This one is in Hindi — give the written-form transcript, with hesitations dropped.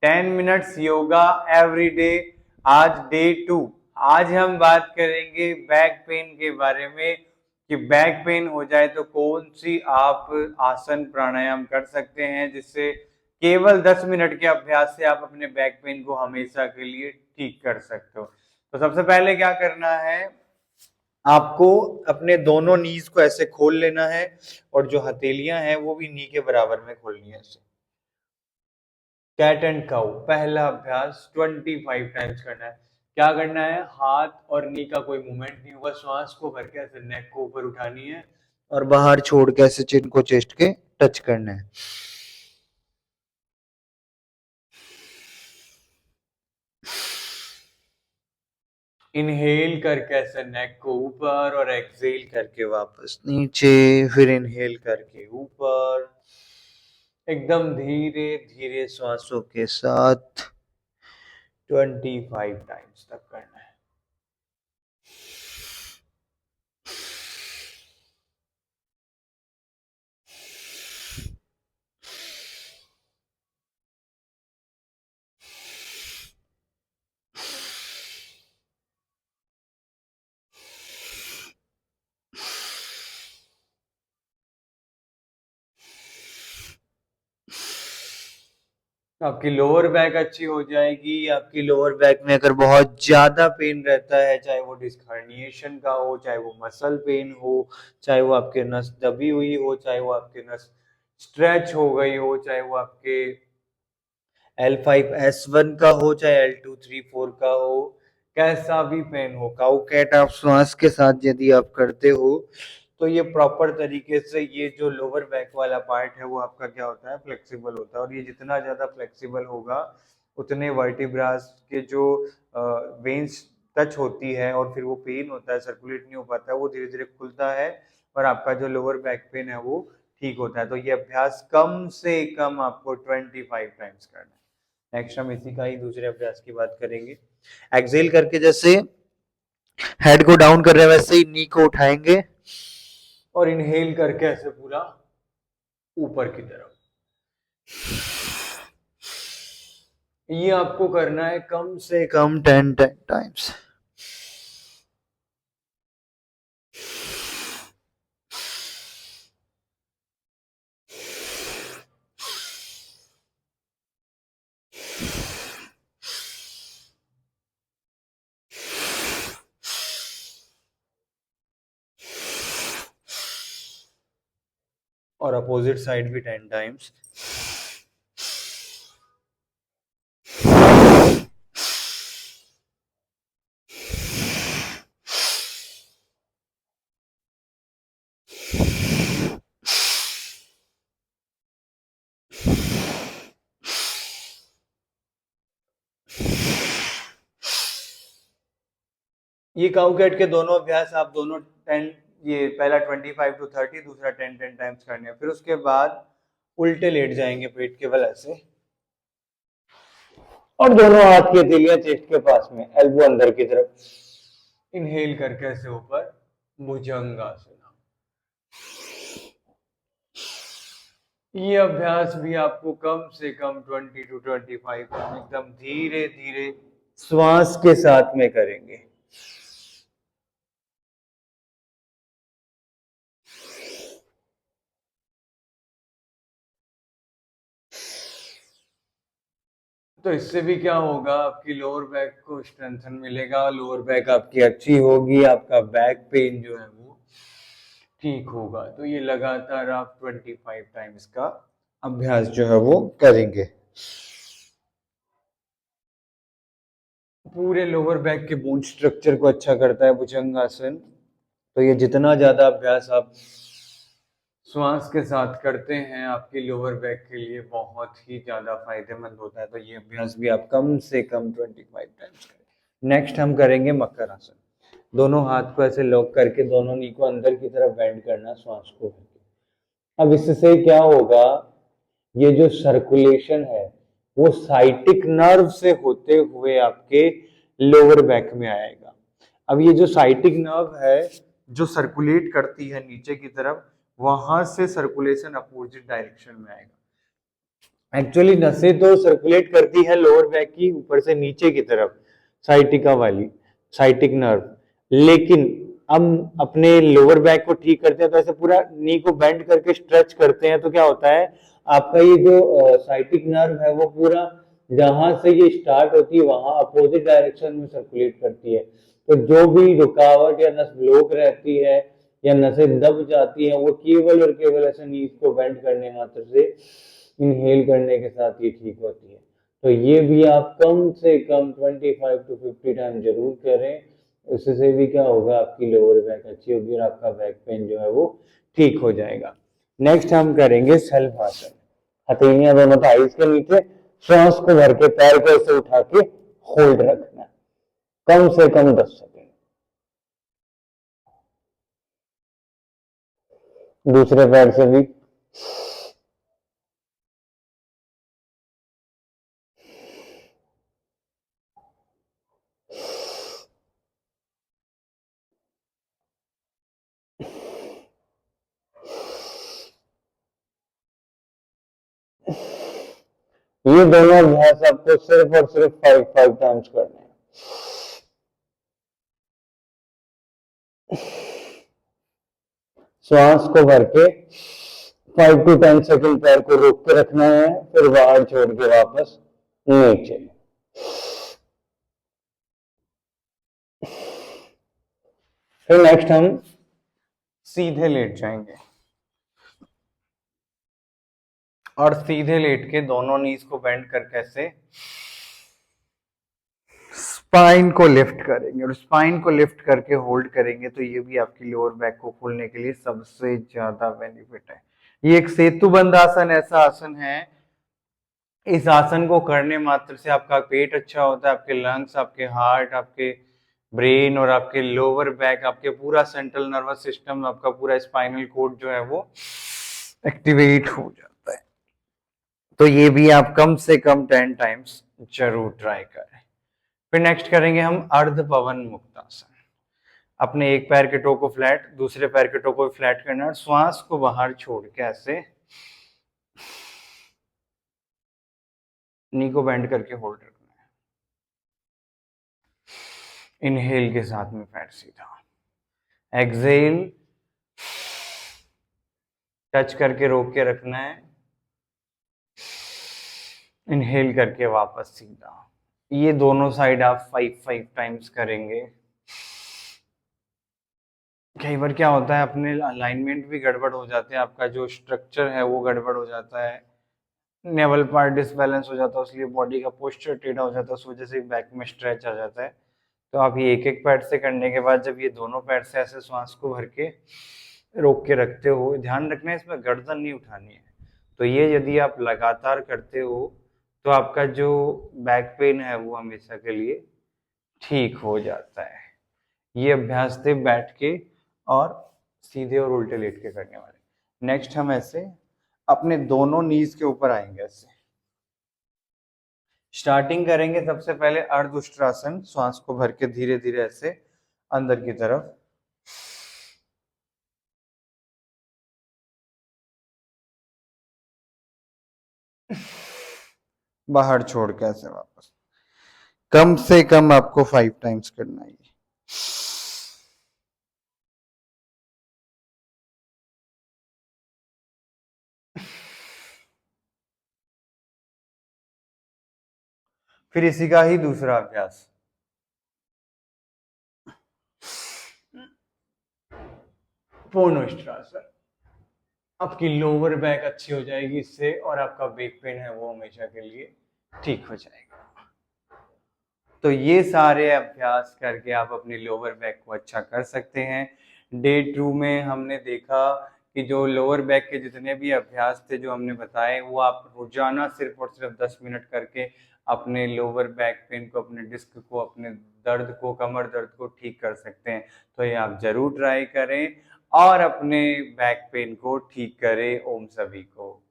10 मिनट्स योगा एवरी डे। आज डे 2। आज हम बात करेंगे बैक पेन के बारे में कि बैक पेन हो जाए तो कौन सी आप आसन प्राणायाम कर सकते हैं जिससे केवल 10 मिनट के अभ्यास से आप अपने बैक पेन को हमेशा के लिए ठीक कर सकते हो। तो सबसे पहले क्या करना है, आपको अपने दोनों नीज को ऐसे खोल लेना है और जो हथेलियां हैं वो भी नी के बराबर में खोलनी है। ऐसे कैट एंड काउ पहला अभ्यास 25 टाइम्स करना है। क्या करना है, हाथ और नी का कोई मूवमेंट नहीं होगा, श्वास को भर के ऐसे नेक को ऊपर उठानी है और बाहर छोड़ के ऐसे चिन को चेस्ट के टच करना है। इनहेल करके ऐसे नेक को ऊपर और एक्सहेल करके वापस नीचे, फिर इनहेल करके ऊपर, एकदम धीरे धीरे श्वासों के साथ 25 टाइम्स तक करना है। आपकी लोअर बैक अच्छी हो जाएगी। आपकी लोअर बैक में अगर बहुत ज्यादा पेन रहता है, चाहे वो डिस्क हर्निएशन का हो, चाहे वो मसल पेन हो, चाहे वो आपके नस दबी हुई हो, चाहे वो आपके नस स्ट्रेच हो गई हो, चाहे वो आपके L5S1 का हो, चाहे L2-3-4 का हो, कैसा भी पेन हो, काउ कैट आप श्वास के साथ यदि आप करते हो तो ये प्रॉपर तरीके से ये जो लोअर बैक वाला पार्ट है वो आपका क्या होता है, फ्लेक्सिबल होता है। और ये जितना ज्यादा फ्लेक्सिबल होगा उतने वर्टिब्रास के जो वेन्स टच होती है और फिर वो पेन होता है, सर्कुलेट नहीं हो पाता है, वो धीरे धीरे खुलता है और आपका जो लोअर बैक पेन है वो ठीक होता है। तो ये अभ्यास कम से कम आपको 25 टाइम्स करना है। नेक्स्ट हम इसी का ही दूसरे अभ्यास की बात करेंगे। एक्सेल करके जैसे हेड को डाउन कर रहे हैं वैसे ही नी को उठाएंगे और इनहेल करके ऐसे पूरा ऊपर की तरफ। ये आपको करना है कम से कम 10 टाइम्स। और अपोजिट साइड भी 10 टाइम्स। ये काउ कैट के दोनों अभ्यास आप दोनों 10, ये पहला 25 to 30, दूसरा 10 टाइम्स करने हैं। फिर उसके बाद उल्टे लेट जाएंगे पेट के बल ऐसे और दोनों हाथ की हथेलियां चेस्ट के पास में, एल्बो अंदर की तरफ। इनहेल करके ऐसे ऊपर भुजंगासन। ये अभ्यास भी आपको कम से कम 20 to 25 एकदम धीरे धीरे श्वास के साथ में करेंगे। तो इससे भी क्या होगा, आपकी लोअर बैक को स्ट्रेंथन मिलेगा, लोअर बैक आपकी अच्छी होगी, आपका बैक पेन जो है वो ठीक होगा। तो ये लगातार आप 25 टाइम्स का अभ्यास जो है वो करेंगे। पूरे लोअर बैक के बोन स्ट्रक्चर को अच्छा करता है भुजंगासन। तो ये जितना ज्यादा अभ्यास आप श्वास के साथ करते हैं आपकी लोअर बैक के लिए बहुत ही ज्यादा फायदेमंद होता है। तो ये अभ्यास भी आप कम से कम 25 टाइम्स करें। नेक्स्ट हम करेंगे मकर आसन। दोनों हाथ को ऐसे लॉक करके दोनों नी को अंदर की तरफ बेंड करना श्वास को करके। अब इससे क्या होगा, ये जो सर्कुलेशन है वो साइटिक नर्व से होते हुए आपके लोअर बैक में आएगा। अब ये जो साइटिक नर्व है जो सर्कुलेट करती है नीचे की तरफ, वहां से सर्कुलेशन अपोजिट डायरेक्शन में आएगा। एक्चुअली नसें तो सर्कुलेट करती है लोअर बैक की ऊपर से नीचे की तरफ, साइटिका वाली, साइटिक नर्व, लेकिन हम अपने लोअर बैक को ठीक करते हैं तो ऐसे पूरा नी को बेंड करके स्ट्रेच करते हैं तो क्या होता है, आपका ये जो साइटिक नर्व है वो पूरा जहां से ये स्टार्ट होती है वहां अपोजिट डायरेक्शन में सर्कुलेट करती है। तो जो भी रुकावट या नस ब्लॉक रहती है या नसें दब जाती है वो केवल और केवल ऐसे नीज को बेंड करने मात्र से, इनहेल करने के साथ ये ठीक होती है। तो ये भी आप कम से कम 25 to 50 टाइम जरूर करें, उससे भी क्या होगा, आपकी लोअर बैक अच्छी होगी और आपका बैक पेन जो है वो ठीक हो जाएगा। नेक्स्ट हम करेंगे शलभासन। हथेलियां दोनों थाइस के नीचे, श्वास को भर के पैर को ऐसे उठा के होल्ड रखना, कम से कम 10 सेकेंड। दूसरे पैर से भी। ये दोनों अभ्यास आपको सिर्फ और सिर्फ 5 टाइम्स करने हैं। श्वास को भर के 5 to 10 सेकेंड पैर को रोक के रखना है, फिर बाहर छोड़ के वापस नीचे। फिर नेक्स्ट हम सीधे लेट जाएंगे और सीधे लेट के दोनों नीज को बेंड करके ऐसे स्पाइन को लिफ्ट करेंगे और स्पाइन को लिफ्ट करके होल्ड करेंगे। तो ये भी आपकी लोअर बैक को खोलने के लिए सबसे ज्यादा बेनिफिट है। ये एक सेतुबंध आसन ऐसा आसन है, इस आसन को करने मात्र से आपका पेट अच्छा होता है, आपके लंग्स, आपके हार्ट, आपके ब्रेन और आपके लोअर बैक, आपके पूरा सेंट्रल नर्वस सिस्टम, आपका पूरा स्पाइनल कोड जो है वो एक्टिवेट हो जाता है। तो ये भी आप कम से कम 10 टाइम्स जरूर ट्राई करें। फिर नेक्स्ट करेंगे हम अर्ध पवन मुक्तासन। अपने एक पैर के टो को फ्लैट, दूसरे पैर के टो को फ्लैट करना है, श्वास को बाहर छोड़ के ऐसे नी को बेंड करके होल्ड रखना है। इनहेल के साथ में पैर सीधा, एक्सहेल टच करके रोक के रखना है, इनहेल करके वापस सीधा। ये दोनों साइड आप 5 टाइम्स करेंगे। कई बार क्या होता है अपने अलाइनमेंट भी गड़बड़ हो जाते हैं, आपका जो स्ट्रक्चर है वो गड़बड़ हो जाता है, नेवल पार्ट डिसबैलेंस हो जाता है, इसलिए बॉडी का पोस्चर टेढ़ा हो जाता है, उस वजह से बैक में स्ट्रेच आ जाता है। तो आप ये एक एक पैर से करने के बाद जब ये दोनों पैर से ऐसे श्वास को भर के रोक के रखते हो, ध्यान रखना है इसमें गर्दन नहीं उठानी है। तो ये यदि आप लगातार करते हो तो आपका जो बैक पेन है वो हमेशा के लिए ठीक हो जाता है। ये अभ्यास थे बैठ के और सीधे और उल्टे लेट के करने वाले। नेक्स्ट हम ऐसे अपने दोनों नीज के ऊपर आएंगे, ऐसे स्टार्टिंग करेंगे। सबसे पहले अर्ध उष्ट्रासन, श्वास को भर के धीरे धीरे ऐसे अंदर की तरफ, बाहर छोड़ के ऐसे वापस। कम से कम आपको 5 टाइम्स करना है। फिर इसी का ही दूसरा अभ्यास, पूर्ण उष्ट्रासन। आपकी लोअर बैक अच्छी हो जाएगी इससे और आपका बैक पेन है वो हमेशा के लिए ठीक हो जाएगा। तो ये सारे अभ्यास करके आप अपनी लोअर बैक को अच्छा कर सकते हैं। डे 2 में हमने देखा कि जो लोअर बैक के जितने भी अभ्यास थे जो हमने बताए वो आप रोजाना सिर्फ और सिर्फ 10 मिनट करके अपने लोअर बैक पेन को, अपने डिस्क को, अपने दर्द को, कमर दर्द को ठीक कर सकते हैं। तो ये आप जरूर ट्राई करें और अपने बैक पेन को ठीक करें। ओम सभी को।